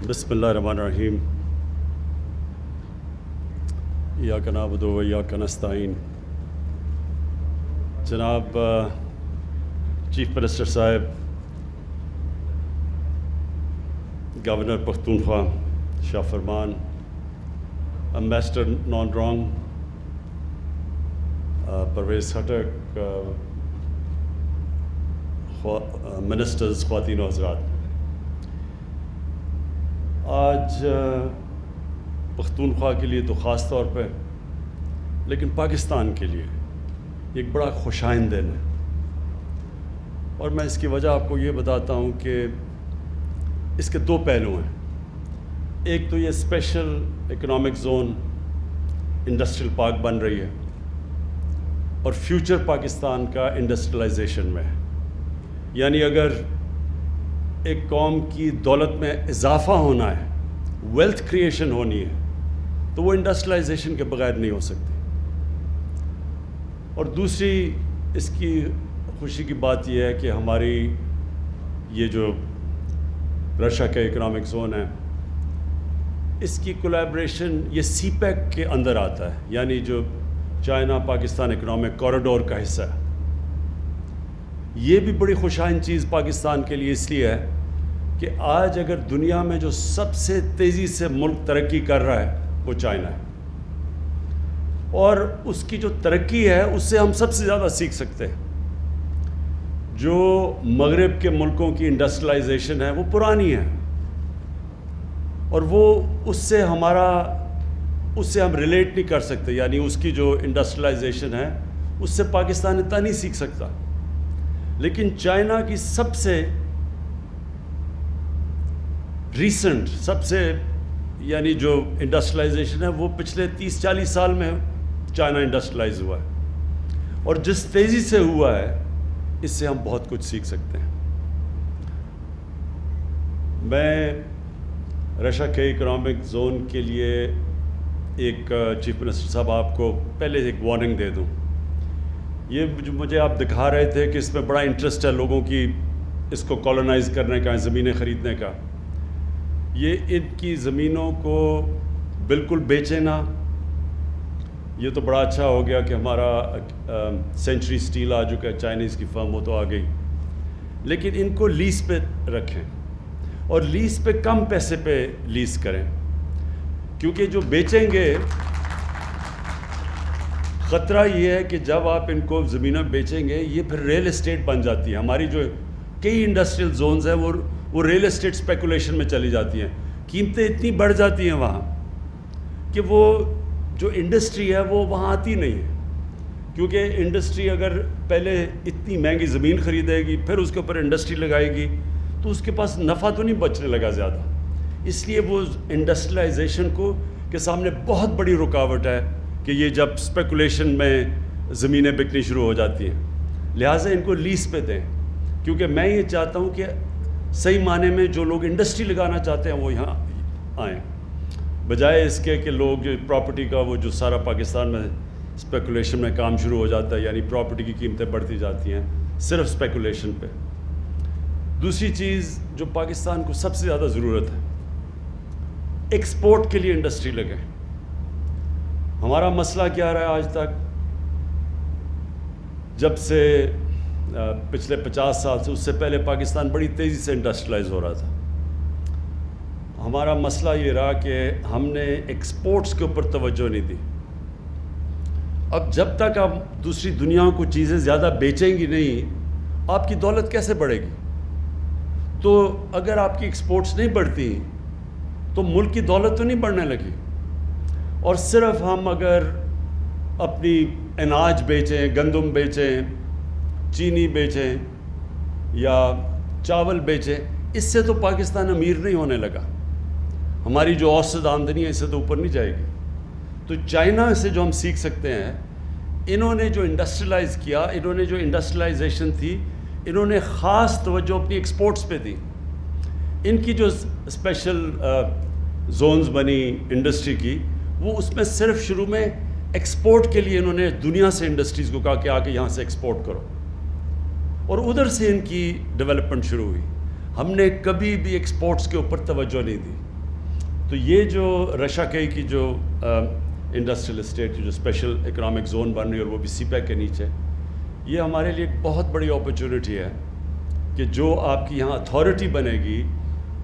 بسم اللہ الرحمن الرحیم ایاک نعبد و ایاک نستعین. جناب چیف منسٹر صاحب، governor Pakhtunkhwa Shah Farman, ambassador Nong Rong Pervez Khattak, ministers, خواتین و حضرات، آج پختونخوا کے لیے تو خاص طور پہ، لیکن پاکستان کے لیے ایک بڑا خوشائند دن ہے. اور میں اس کی وجہ آپ کو یہ بتاتا ہوں کہ اس کے دو پہلو ہیں. ایک تو یہ special economic zone industrial park بن رہی ہے، اور فیوچر پاکستان کا انڈسٹریلائزیشن میں ہے. یعنی اگر ایک قوم کی دولت میں اضافہ ہونا ہے، ویلتھ کریشن ہونی ہے، تو وہ انڈسٹریلائزیشن کے بغیر نہیں ہو سکتی. اور دوسری اس کی خوشی کی بات یہ ہے کہ ہماری یہ جو رشیا کا اکنامک زون ہے، اس کی کولیبریشن یہ سی پیک کے اندر آتا ہے، یعنی جو چائنا پاکستان اکنامک کوریڈور کا حصہ ہے. یہ بھی بڑی خوشائند چیز پاکستان کے لیے اس لیے ہے کہ آج اگر دنیا میں جو سب سے تیزی سے ملک ترقی کر رہا ہے وہ چائنا ہے، اور اس کی جو ترقی ہے اس سے ہم سب سے زیادہ سیکھ سکتے ہیں. جو مغرب کے ملکوں کی انڈسٹریلائزیشن ہے وہ پرانی ہے، اور وہ اس سے ہم ریلیٹ نہیں کر سکتے. یعنی اس کی جو انڈسٹریلائزیشن ہے اس سے پاکستان اتنا نہیں سیکھ سکتا. لیکن چائنا کی سب سے ریسنٹ، سب سے یعنی جو انڈسٹریلائزیشن ہے وہ پچھلے 30-40 سال میں چائنا انڈسٹریلائز ہوا ہے، اور جس تیزی سے ہوا ہے اس سے ہم بہت کچھ سیکھ سکتے ہیں. میں رشیا کے اکنامک زون کے لیے ایک چیف منسٹر صاحب آپ کو پہلے ایک وارننگ دے دوں. یہ جو مجھے آپ دکھا رہے تھے کہ اس میں بڑا انٹرسٹ ہے لوگوں کی، اس کو کالونائز کرنے کا، زمینیں خریدنے کا. یہ ان کی زمینوں کو بالکل بیچے نہ. یہ تو بڑا اچھا ہو گیا کہ ہمارا سینچری اسٹیل آ چکا ہے، چائنیز کی فرم، وہ تو آ گئی. لیکن ان کو لیز پہ رکھیں، اور لیز پہ کم پیسے پہ لیز کریں، کیونکہ جو بیچیں گے، خطرہ یہ ہے کہ جب آپ ان کو زمینیں بیچیں گے یہ پھر ریل اسٹیٹ بن جاتی ہے. ہماری جو کئی انڈسٹریل زونز ہیں وہ ریل اسٹیٹ اسپیکولیشن میں چلی جاتی ہیں. قیمتیں اتنی بڑھ جاتی ہیں وہاں کہ وہ جو انڈسٹری ہے وہ وہاں آتی نہیں ہے. کیونکہ انڈسٹری اگر پہلے اتنی مہنگی زمین خریدے گی، پھر اس کے اوپر انڈسٹری لگائے گی، تو اس کے پاس نفع تو نہیں بچنے لگا زیادہ. اس لیے وہ انڈسٹریلائزیشن کو کے سامنے بہت بڑی رکاوٹ ہے کہ یہ جب اسپیکولیشن میں زمینیں بکنی شروع ہو جاتی ہیں. لہٰذا ان کو لیز پہ دیں، کیونکہ میں یہ چاہتا ہوں کہ صحیح معنی میں جو لوگ انڈسٹری لگانا چاہتے ہیں وہ یہاں آئیں، بجائے اس کے کہ لوگ جو پراپرٹی کا وہ جو سارا پاکستان میں اسپیکولیشن میں کام شروع ہو جاتا ہے، یعنی پراپرٹی کی قیمتیں بڑھتی جاتی ہیں صرف اسپیکولیشن پہ. دوسری چیز جو پاکستان کو سب سے زیادہ ضرورت ہے، ایکسپورٹ کے لیے انڈسٹری لگے. ہمارا مسئلہ کیا رہا ہے آج تک؟ جب سے پچھلے 50 سال سے، اس سے پہلے پاکستان بڑی تیزی سے انڈسٹریلائز ہو رہا تھا. ہمارا مسئلہ یہ رہا کہ ہم نے ایکسپورٹس کے اوپر توجہ نہیں دی. اب جب تک آپ دوسری دنیا کو چیزیں زیادہ بیچیں گی نہیں، آپ کی دولت کیسے بڑھے گی؟ تو اگر آپ کی ایکسپورٹس نہیں بڑھتی تو ملک کی دولت تو نہیں بڑھنے لگی. اور صرف ہم اگر اپنی اناج بیچیں، گندم بیچیں، چینی بیچیں یا چاول بیچیں، اس سے تو پاکستان امیر نہیں ہونے لگا. ہماری جو اوسط آمدنی ہے اس سے تو اوپر نہیں جائے گی. تو چائنا سے جو ہم سیکھ سکتے ہیں، انہوں نے جو انڈسٹریلائز کیا، انہوں نے جو انڈسٹریلائزیشن تھی، انہوں نے خاص توجہ اپنی ایکسپورٹس پہ دی. ان کی جو اسپیشل زونز بنی انڈسٹری کی، وہ اس میں صرف شروع میں ایکسپورٹ کے لیے انہوں نے دنیا سے انڈسٹریز کو کہا کہ آ کے یہاں سے ایکسپورٹ کرو، اور ادھر سے ان کی ڈیولپمنٹ شروع ہوئی. ہم نے کبھی بھی ایکسپورٹس کے اوپر توجہ نہیں دی. تو یہ جو رشا کئی کی جو انڈسٹریل اسٹیٹ جو اسپیشل اکنامک زون بن رہی ہے اور وہ بھی سی پیک کے نیچے, یہ ہمارے لیے ایک بہت بڑی اپرچونٹی ہے کہ جو آپ کی یہاں اتھارٹی بنے گی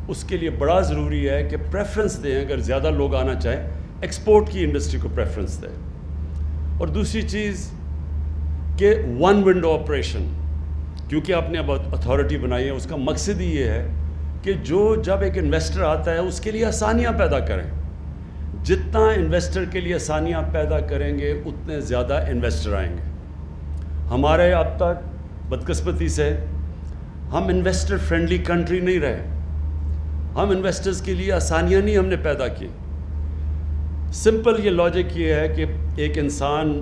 اس کے لیے بڑا ضروری ہے کہ پریفرنس دیں, اگر زیادہ لوگ آنا چاہیں ایکسپورٹ کی انڈسٹری کو پریفرنس دیں. اور دوسری چیز کہ ون ونڈو آپریشن, کیونکہ آپ نے اب اتھارٹی بنائی ہے, اس کا مقصد ہی یہ ہے کہ جب ایک انویسٹر آتا ہے اس کے لیے آسانیاں پیدا کریں. جتنا انویسٹر کے لیے آسانیاں پیدا کریں گے اتنے زیادہ انویسٹر آئیں گے. ہمارے اب تک بدقسمتی سے ہم انویسٹر فرینڈلی کنٹری نہیں رہے. ہم انویسٹرز کے لیے آسانیاں نہیں ہم نے پیدا کی. سمپل یہ لاجک یہ ہے کہ ایک انسان,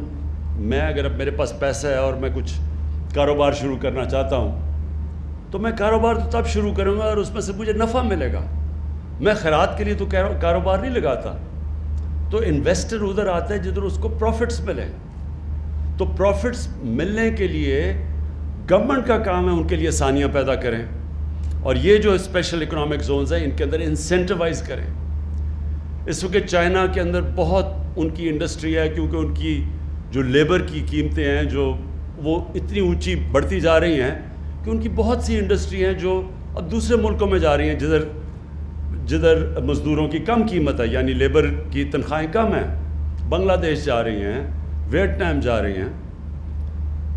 میں اگر اب میرے پاس پیسہ ہے اور میں کچھ کاروبار شروع کرنا چاہتا ہوں تو میں کاروبار تو تب شروع کروں گا اور اس میں سے مجھے نفع ملے گا. میں خیرات کے لیے تو کاروبار نہیں لگاتا. تو انویسٹر ادھر آتا ہے جدھر اس کو پروفٹس ملیں. تو پروفٹس ملنے کے لیے گورنمنٹ کا کام ہے ان کے لیے آسانیاں پیدا کریں, اور یہ جو اسپیشل اکنامک زونز ہیں ان کے اندر انسینٹیوائز کریں. اس وقت چائنا کے اندر بہت ان کی انڈسٹری ہے, کیونکہ ان کی جو لیبر کی قیمتیں ہیں جو وہ اتنی اونچی بڑھتی جا رہی ہیں کہ ان کی بہت سی انڈسٹری ہیں جو اب دوسرے ملکوں میں جا رہی ہیں جدھر مزدوروں کی کم قیمت ہے, یعنی لیبر کی تنخواہیں کم ہیں. بنگلہ دیش جا رہی ہیں, ویتنام جا رہی ہیں.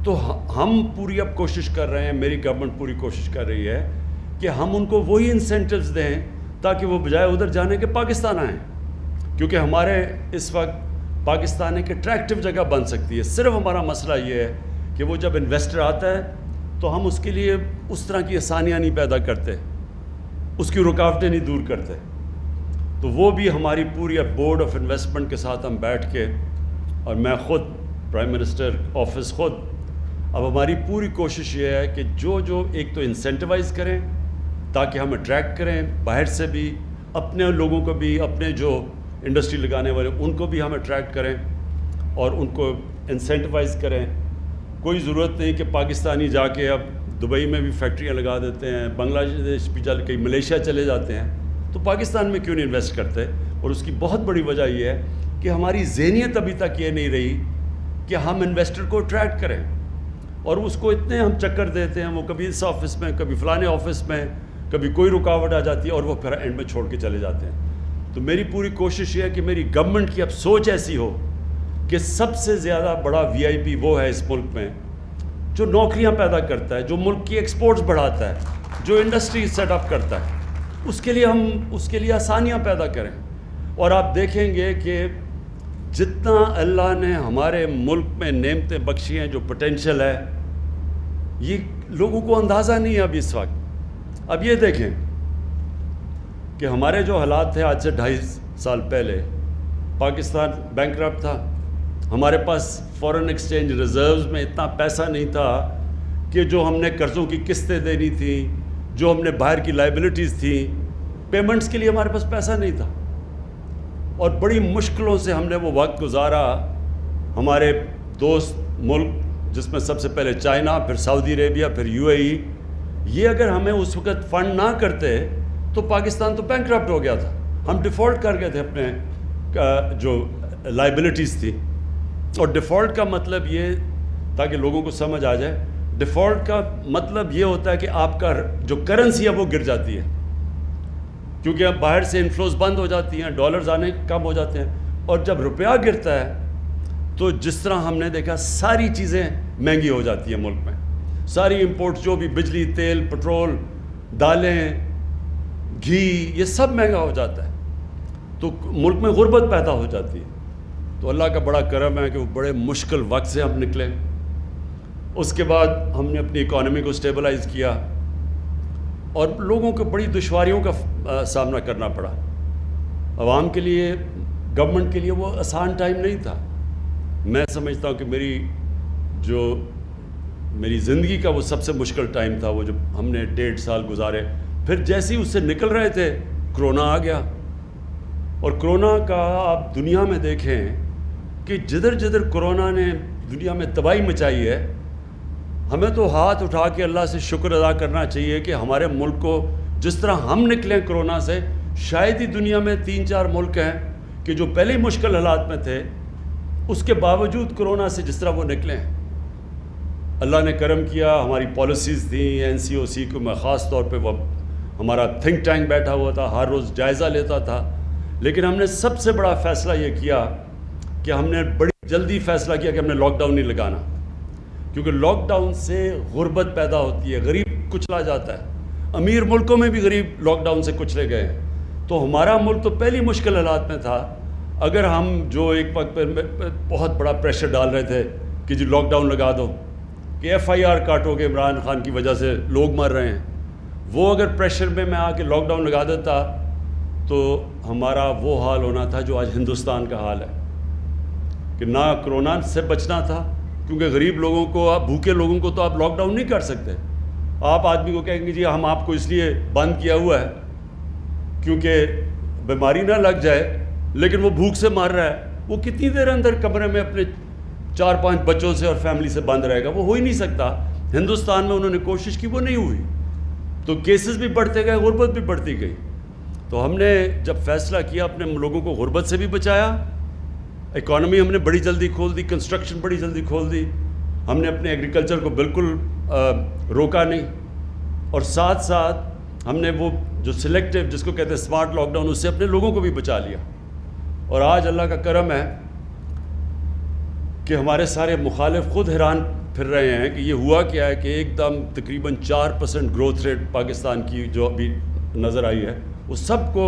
تو ہم پوری اب کوشش کر رہے ہیں, میری گورنمنٹ پوری کوشش کر رہی ہے کہ ہم ان کو وہی انسینٹیوز دیں تاکہ وہ بجائے ادھر جانے کے پاکستان آئیں, کیونکہ ہمارے اس وقت پاکستان ایک اٹریکٹیو جگہ بن سکتی ہے. صرف ہمارا مسئلہ یہ ہے کہ وہ جب انویسٹر آتا ہے تو ہم اس کے لیے اس طرح کی آسانیاں نہیں پیدا کرتے, اس کی رکاوٹیں نہیں دور کرتے. تو وہ بھی ہماری پوری بورڈ آف انویسٹمنٹ کے ساتھ ہم بیٹھ کے, اور میں خود پرائم منسٹر آفس خود, اب ہماری پوری کوشش یہ ہے کہ جو ایک تو انسینٹیوائز کریں تاکہ ہم اٹریکٹ کریں باہر سے بھی, اپنے لوگوں کو بھی, اپنے جو انڈسٹری لگانے والے ان کو بھی ہم اٹریکٹ کریں اور ان کو انسینٹیوائز کریں. کوئی ضرورت نہیں کہ پاکستانی جا کے اب دبئی میں بھی فیکٹریاں لگا دیتے ہیں, بنگلہ دیش بھی چل کے ملیشیا چلے جاتے ہیں, تو پاکستان میں کیوں نہیں انویسٹ کرتے؟ اور اس کی بہت بڑی وجہ یہ ہے کہ ہماری ذہنیت ابھی تک یہ نہیں رہی کہ ہم انویسٹر کو اٹریکٹ کریں, اور اس کو اتنے ہم چکر دیتے ہیں, وہ کبھی اس آفس میں, کبھی فلانے آفس میں, کبھی کوئی رکاوٹ آ جاتی ہے اور وہ پھر اینڈ میں چھوڑ کے چلے جاتے ہیں. تو میری پوری کوشش یہ ہے کہ میری گورنمنٹ کی اب سوچ ایسی ہو کہ سب سے زیادہ بڑا وی آئی پی وہ ہے اس ملک میں جو نوکریاں پیدا کرتا ہے, جو ملک کی ایکسپورٹس بڑھاتا ہے, جو انڈسٹری سیٹ اپ کرتا ہے. اس کے لیے ہم اس کے لیے آسانیاں پیدا کریں. اور آپ دیکھیں گے کہ جتنا اللہ نے ہمارے ملک میں نعمتیں بخشی ہیں, جو پوٹینشیل ہے, یہ لوگوں کو اندازہ نہیں ہے اب اس وقت. اب یہ دیکھیں کہ ہمارے جو حالات تھے آج سے 2.5 سال پہلے, پاکستان بینکرپٹ تھا, ہمارے پاس فارن ایکسچینج ریزروز میں اتنا پیسہ نہیں تھا کہ جو ہم نے قرضوں کی قسطیں دینی تھیں, جو ہم نے باہر کی لائبلٹیز تھیں, پیمنٹس کے لیے ہمارے پاس پیسہ نہیں تھا, اور بڑی مشکلوں سے ہم نے وہ وقت گزارا. ہمارے دوست ملک جس میں سب سے پہلے چائنا, پھر سعودی عربیہ, پھر یو اے ای, یہ اگر ہمیں اس وقت فنڈ نہ کرتے تو پاکستان تو بینکرپٹ ہو گیا تھا. ہم ڈیفالٹ کر گئے تھے اپنے جو لائبلٹیز تھی. اور ڈیفالٹ کا مطلب یہ, تاکہ لوگوں کو سمجھ آ جائے, ڈیفالٹ کا مطلب یہ ہوتا ہے کہ آپ کا جو کرنسی ہے وہ گر جاتی ہے, کیونکہ اب باہر سے انفلوز بند ہو جاتی ہیں, ڈالرز آنے کم ہو جاتے ہیں. اور جب روپیہ گرتا ہے تو جس طرح ہم نے دیکھا ساری چیزیں مہنگی ہو جاتی ہیں ملک میں. ساری امپورٹس, جو بھی بجلی, تیل, پٹرول, دالیں, گھی, یہ سب مہنگا ہو جاتا ہے. تو ملک میں غربت پیدا ہو جاتی ہے. تو اللہ کا بڑا کرم ہے کہ وہ بڑے مشکل وقت سے ہم نکلے. اس کے بعد ہم نے اپنی اکانومی کو اسٹیبلائز کیا, اور لوگوں کو بڑی دشواریوں کا سامنا کرنا پڑا. عوام کے لیے, گورنمنٹ کے لیے وہ آسان ٹائم نہیں تھا. میں سمجھتا ہوں کہ میری زندگی کا وہ سب سے مشکل ٹائم تھا, وہ جو ہم نے 1.5 سال گزارے. پھر جیسے ہی اس سے نکل رہے تھے کرونا آ گیا. اور کرونا کا آپ دنیا میں دیکھیں کہ جدھر کرونا نے دنیا میں تباہی مچائی ہے, ہمیں تو ہاتھ اٹھا کے اللہ سے شکر ادا کرنا چاہیے کہ ہمارے ملک کو جس طرح ہم نکلے کرونا سے، شاید ہی دنیا میں 3-4 ملک ہیں کہ جو پہلے ہی مشکل حالات میں تھے، اس کے باوجود کرونا سے جس طرح وہ نکلے ہیں۔ اللہ نے کرم کیا، ہماری پالیسیز تھیں، NCOC کو میں خاص طور پہ وہ ہمارا تھنک ٹینک بیٹھا ہوا تھا، ہر روز جائزہ لیتا تھا، لیکن ہم نے سب سے بڑا فیصلہ یہ کیا کہ ہم نے بڑی جلدی فیصلہ کیا کہ ہم نے لاک ڈاؤن نہیں لگانا، کیونکہ لاک ڈاؤن سے غربت پیدا ہوتی ہے، غریب کچلا جاتا ہے۔ امیر ملکوں میں بھی غریب لاک ڈاؤن سے کچلے گئے ہیں، تو ہمارا ملک تو پہلی مشکل حالات میں تھا۔ اگر ہم جو ایک وقت پہ بہت بڑا پریشر ڈال رہے تھے کہ جی لاک ڈاؤن لگا دو، کہ FIR کاٹو گے، عمران خان کی وجہ سے لوگ مر رہے ہیں، وہ اگر پریشر میں آ کے لاک ڈاؤن لگا دیتا تو ہمارا وہ حال ہونا تھا جو آج ہندوستان کا حال ہے، کہ نہ کرونا سے بچنا تھا، کیونکہ غریب لوگوں کو، آپ بھوکے لوگوں کو تو آپ لاک ڈاؤن نہیں کر سکتے۔ آپ آدمی کو کہیں گے جی ہم آپ کو اس لیے بند کیا ہوا ہے کیونکہ بیماری نہ لگ جائے، لیکن وہ بھوک سے مر رہا ہے، وہ کتنی دیر اندر کمرے میں اپنے 4-5 بچوں سے اور فیملی سے بند رہے گا؟ وہ ہو ہی نہیں سکتا۔ ہندوستان میں انہوں نے کوشش کی، وہ نہیں ہوئی، تو کیسز بھی بڑھتے گئے، غربت بھی بڑھتی گئی۔ تو ہم نے جب فیصلہ کیا، اپنے لوگوں کو غربت سے بھی بچایا، اکانومی ہم نے بڑی جلدی کھول دی، کنسٹرکشن بڑی جلدی کھول دی، ہم نے اپنے ایگریکلچر کو بالکل روکا نہیں، اور ساتھ ساتھ ہم نے وہ جو سلیکٹیو جس کو کہتے ہیں اسمارٹ لاک ڈاؤن، اس سے اپنے لوگوں کو بھی بچا لیا۔ اور آج اللہ کا کرم ہے کہ ہمارے سارے مخالف خود حیران پھر رہے ہیں کہ یہ ہوا کیا ہے کہ ایک دم تقریباً 4% گروتھ ریٹ پاکستان کی جو ابھی نظر آئی ہے، وہ سب کو،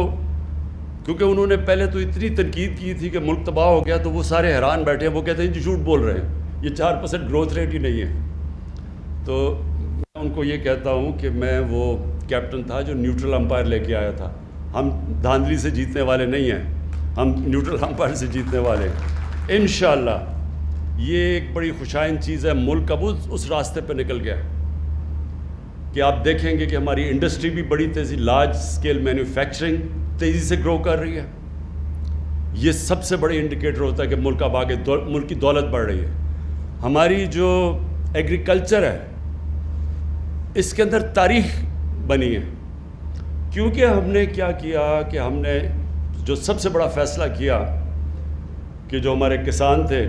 کیونکہ انہوں نے پہلے تو اتنی تنقید کی تھی کہ ملک تباہ ہو گیا، تو وہ سارے حیران بیٹھے ہیں، وہ کہتے ہیں جی جھوٹ بول رہے ہیں، یہ 4% گروتھ ریٹ ہی نہیں ہے۔ تو میں ان کو یہ کہتا ہوں کہ میں وہ کیپٹن تھا جو نیوٹرل امپائر لے کے آیا تھا۔ ہم دھاندلی سے جیتنے والے نہیں ہیں، ہم نیوٹرل امپائر سے جیتنے والے ہیں انشاءاللہ۔ یہ ایک بڑی خوشائن چیز ہے، ملک اب اس راستے پہ نکل گیا کہ آپ دیکھیں گے کہ ہماری انڈسٹری بھی بڑی تیزی، لارج اسکیل مینوفیکچرنگ تیزی سے گرو کر رہی ہے۔ یہ سب سے بڑی انڈیکیٹر ہوتا ہے کہ ملک اب آگے، ملک کی دولت بڑھ رہی ہے۔ ہماری جو ایگریکلچر ہے، اس کے اندر تاریخ بنی ہے، کیونکہ ہم نے کیا کیا کہ ہم نے جو سب سے بڑا فیصلہ کیا کہ جو ہمارے کسان تھے،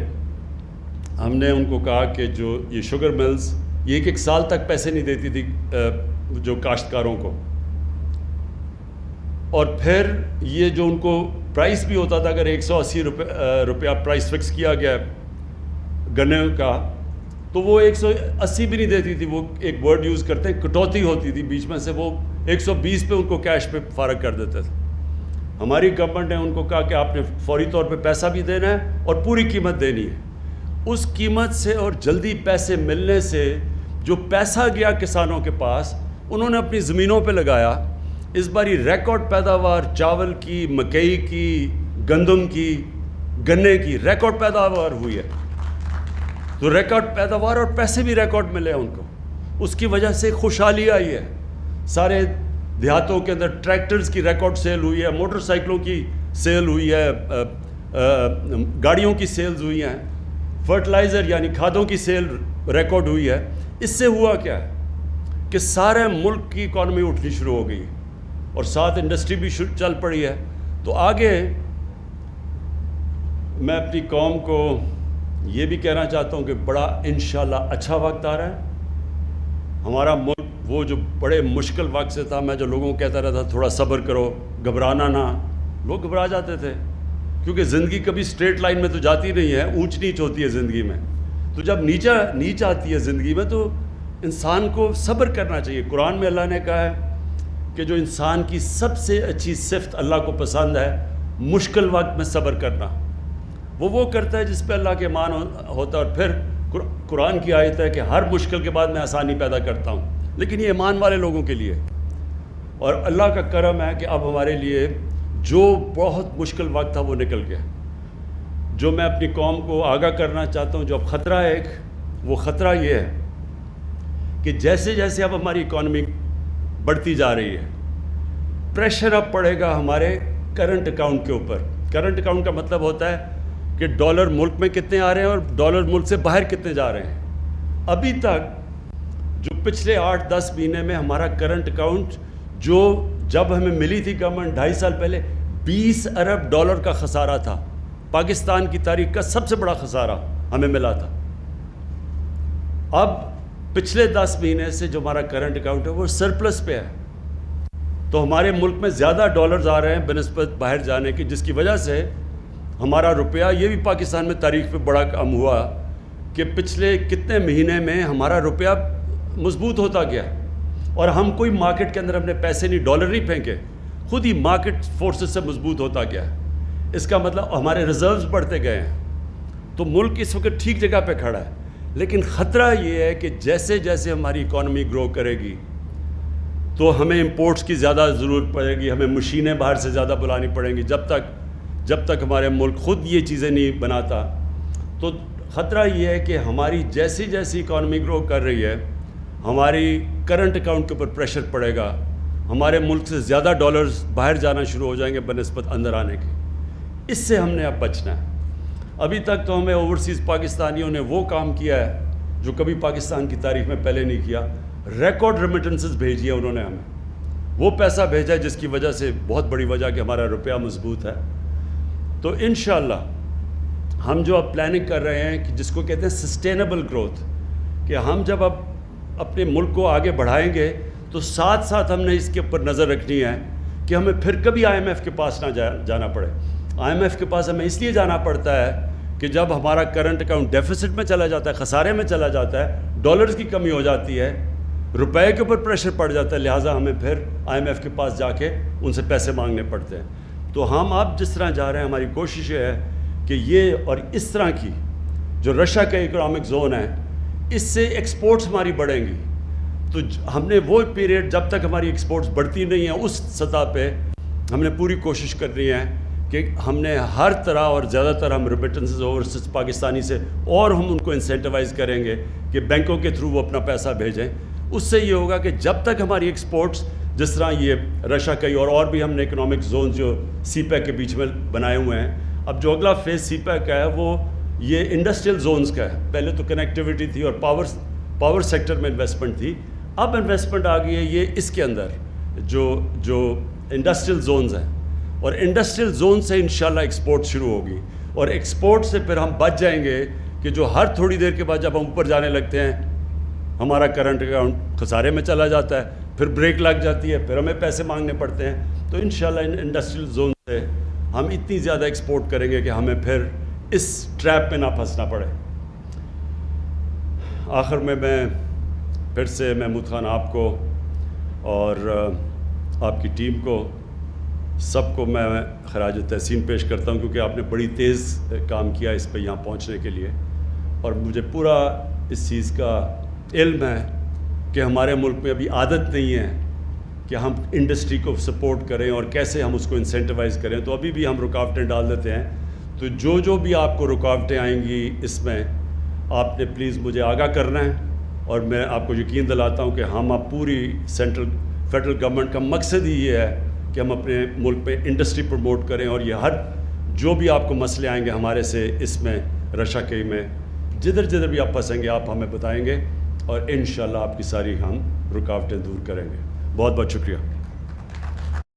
ہم نے ان کو کہا کہ جو یہ شوگر ملز، یہ ایک سال تک پیسے نہیں دیتی تھی جو کاشتکاروں کو، اور پھر یہ جو ان کو پرائس بھی ہوتا تھا، اگر 180 روپیہ پرائس فکس کیا گیا گنے کا، تو وہ 180 بھی نہیں دیتی تھی، وہ ایک ورڈ یوز کرتے ہیں کٹوتی ہوتی تھی بیچ میں سے، وہ 120 پہ ان کو کیش پہ فارغ کر دیتے تھے۔ ہماری گورنمنٹ نے ان کو کہا کہ آپ نے فوری طور پہ پیسہ بھی دینا ہے اور پوری قیمت دینی ہے۔ اس قیمت سے اور جلدی پیسے ملنے سے جو پیسہ گیا کسانوں کے پاس، انہوں نے اپنی زمینوں پہ لگایا۔ اس باری ریکارڈ پیداوار چاول کی، مکئی کی، گندم کی، گنے کی ریکارڈ پیداوار ہوئی ہے، تو ریکارڈ پیداوار اور پیسے بھی ریکارڈ ملے ہیں ان کو، اس کی وجہ سے خوشحالی آئی ہے۔ سارے دیہاتوں کے اندر ٹریکٹرز کی ریکارڈ سیل ہوئی ہے، موٹر سائیکلوں کی سیل ہوئی ہے، گاڑیوں کی سیلز ہوئی ہیں، فرٹیلائزر یعنی کھادوں کی سیل ریکارڈ ہوئی ہے۔ اس سے ہوا کیا ہے کہ سارے ملک کی اکانومی اٹھنی شروع ہو گئی اور ساتھ انڈسٹری بھی چل پڑی ہے۔ تو آگے میں اپنی قوم کو یہ بھی کہنا چاہتا ہوں کہ بڑا انشاءاللہ اچھا وقت آ رہا ہے۔ ہمارا ملک وہ جو بڑے مشکل وقت سے تھا، میں جو لوگوں کو کہتا رہتا تھوڑا صبر کرو، گھبرانا نہ، لوگ گھبرا جاتے تھے، کیونکہ زندگی کبھی اسٹریٹ لائن میں تو جاتی نہیں ہے، اونچ نیچ ہوتی ہے زندگی میں۔ تو جب نیچ آتی ہے زندگی میں تو انسان کو صبر کرنا چاہیے۔ قرآن میں اللہ نے کہا ہے کہ جو انسان کی سب سے اچھی صفت اللہ کو پسند ہے، مشکل وقت میں صبر کرنا، وہ کرتا ہے جس پہ اللہ کے ایمان ہوتا ہے۔ اور پھر قرآن کی آیت ہے کہ ہر مشکل کے بعد میں آسانی پیدا کرتا ہوں، لیکن یہ ایمان والے لوگوں کے لیے۔ اور اللہ کا کرم ہے کہ اب ہمارے لیے جو بہت مشکل وقت تھا وہ نکل گیا۔ جو میں اپنی قوم کو آگاہ کرنا چاہتا ہوں، جو اب خطرہ ہے ایک، وہ خطرہ یہ ہے کہ جیسے جیسے اب ہماری اکانومی بڑھتی جا رہی ہے، پریشر اب پڑے گا ہمارے کرنٹ اکاؤنٹ کے اوپر۔ کرنٹ اکاؤنٹ کا مطلب ہوتا ہے کہ ڈالر ملک میں کتنے آ رہے ہیں اور ڈالر ملک سے باہر کتنے جا رہے ہیں۔ ابھی تک جو پچھلے 8-10 مہینے میں ہمارا کرنٹ اکاؤنٹ جو جب ہمیں ملی تھی گورنمنٹ 2.5 سال پہلے 20 ارب ڈالر کا خسارہ تھا، پاکستان کی تاریخ کا سب سے بڑا خسارہ ہمیں ملا تھا۔ اب پچھلے 10 مہینے سے جو ہمارا کرنٹ اکاؤنٹ ہے وہ سرپلس پہ ہے، تو ہمارے ملک میں زیادہ ڈالرز آ رہے ہیں بنسبت باہر جانے کی، جس کی وجہ سے ہمارا روپیہ، یہ بھی پاکستان میں تاریخ پہ بڑا کام ہوا کہ پچھلے کتنے مہینے میں ہمارا روپیہ مضبوط ہوتا گیا، اور ہم کوئی مارکیٹ کے اندر اپنے پیسے نہیں، ڈالر نہیں پھینکے، خود ہی مارکیٹ فورسز سے مضبوط ہوتا گیا۔ اس کا مطلب ہمارے ریزروز بڑھتے گئے ہیں، تو ملک اس وقت ٹھیک جگہ پہ کھڑا ہے۔ لیکن خطرہ یہ ہے کہ جیسے جیسے ہماری اکانومی گرو کرے گی تو ہمیں امپورٹس کی زیادہ ضرورت پڑے گی، ہمیں مشینیں باہر سے زیادہ بلانی پڑیں گی، جب تک ہمارے ملک خود یہ چیزیں نہیں بناتا۔ تو خطرہ یہ ہے کہ ہماری جیسی جیسی اکانومی گرو کر رہی ہے، ہماری کرنٹ اکاؤنٹ کے اوپر پریشر پڑے گا، ہمارے ملک سے زیادہ ڈالرز باہر جانا شروع ہو جائیں گے بنسبت اندر آنے کے۔ اس سے ہم نے اب بچنا ہے۔ ابھی تک تو ہمیں اوورسیز پاکستانیوں نے وہ کام کیا ہے جو کبھی پاکستان کی تاریخ میں پہلے نہیں کیا، ریکارڈ ریمیٹنسز بھیجی ہیں انہوں نے ہمیں، وہ پیسہ بھیجا ہے جس کی وجہ سے بہت بڑی وجہ کہ ہمارا روپیہ مضبوط ہے۔ تو انشاءاللہ ہم جو اب پلاننگ کر رہے ہیں کہ جس کو کہتے ہیں سسٹینیبل گروتھ، کہ ہم جب اب اپنے ملک کو آگے بڑھائیں گے تو ساتھ ساتھ ہم نے اس کے اوپر نظر رکھنی ہے کہ ہمیں پھر کبھی IMF کے پاس نہ جانا پڑے۔ IMF کے پاس ہمیں اس لیے جانا پڑتا ہے کہ جب ہمارا کرنٹ اکاؤنٹ ڈیفیسٹ میں چلا جاتا ہے، خسارے میں چلا جاتا ہے، ڈالرز کی کمی ہو جاتی ہے، روپے کے اوپر پریشر پڑ جاتا ہے، لہٰذا ہمیں پھر IMF کے پاس جا کے ان سے پیسے مانگنے پڑتے ہیں۔ تو ہم اب جس طرح جا رہے ہیں، ہماری کوشش یہ ہے کہ یہ اور اس طرح کی جو رشیا کا اکنامک زون ہے، اس سے ایکسپورٹس ہماری بڑھیں گی۔ تو ہم نے وہ پیریڈ جب تک ہماری ایکسپورٹس بڑھتی نہیں ہیں، اس سطح پہ ہم نے پوری کوشش کرنی ہے کہ ہم نے ہر طرح، اور زیادہ تر ہم ریمیٹنسز اوورسیز پاکستانی سے، اور ہم ان کو انسینٹیوائز کریں گے کہ بینکوں کے تھرو وہ اپنا پیسہ بھیجیں۔ اس سے یہ ہوگا کہ جب تک ہماری ایکسپورٹس، جس طرح یہ رشیا کا اور بھی ہم نے اکنامک زون جو سی پیک کے بیچ میں بنائے ہوئے ہیں، اب جو اگلا فیز سی پیک کا ہے وہ یہ انڈسٹریل زونز کا ہے۔ پہلے تو کنیکٹیوٹی تھی اور پاور سیکٹر میں انویسٹمنٹ تھی، اب انویسٹمنٹ آ گئی ہے یہ اس کے اندر جو انڈسٹریل زونز ہیں، اور انڈسٹریل زون سے انشاءاللہ ایکسپورٹ شروع ہوگی، اور ایکسپورٹ سے پھر ہم بچ جائیں گے کہ جو ہر تھوڑی دیر کے بعد جب ہم اوپر جانے لگتے ہیں ہمارا کرنٹ اکاؤنٹ خسارے میں چلا جاتا ہے، پھر بریک لگ جاتی ہے، پھر ہمیں پیسے مانگنے پڑتے ہیں۔ تو انشاءاللہ ان انڈسٹریل زون سے ہم اتنی زیادہ ایکسپورٹ کریں گے کہ ہمیں پھر اس ٹریپ میں نہ پھنسنا پڑے۔ آخر میں پھر سے محمود خان آپ کو اور آپ کی ٹیم کو، سب کو میں خراج تحسین پیش کرتا ہوں، کیونکہ آپ نے بڑی تیز کام کیا اس پہ یہاں پہنچنے کے لیے، اور مجھے پورا اس چیز کا علم ہے کہ ہمارے ملک میں ابھی عادت نہیں ہے کہ ہم انڈسٹری کو سپورٹ کریں اور کیسے ہم اس کو انسینٹیوائز کریں، تو ابھی بھی ہم رکاوٹیں ڈال دیتے ہیں۔ تو جو بھی آپ کو رکاوٹیں آئیں گی اس میں، آپ نے پلیز مجھے آگاہ کرنا ہے، اور میں آپ کو یقین دلاتا ہوں کہ ہم اب پوری فیڈرل گورنمنٹ کا مقصد ہی یہ ہے کہ ہم اپنے ملک پہ انڈسٹری پروموٹ کریں، اور یہ جو بھی آپ کو مسئلے آئیں گے ہمارے سے اس میں رشیا کے میں، جدھر بھی آپ پھنسیں گے آپ ہمیں بتائیں گے، اور انشاءاللہ آپ کی ساری ہم رکاوٹیں دور کریں گے۔ بہت بہت شکریہ۔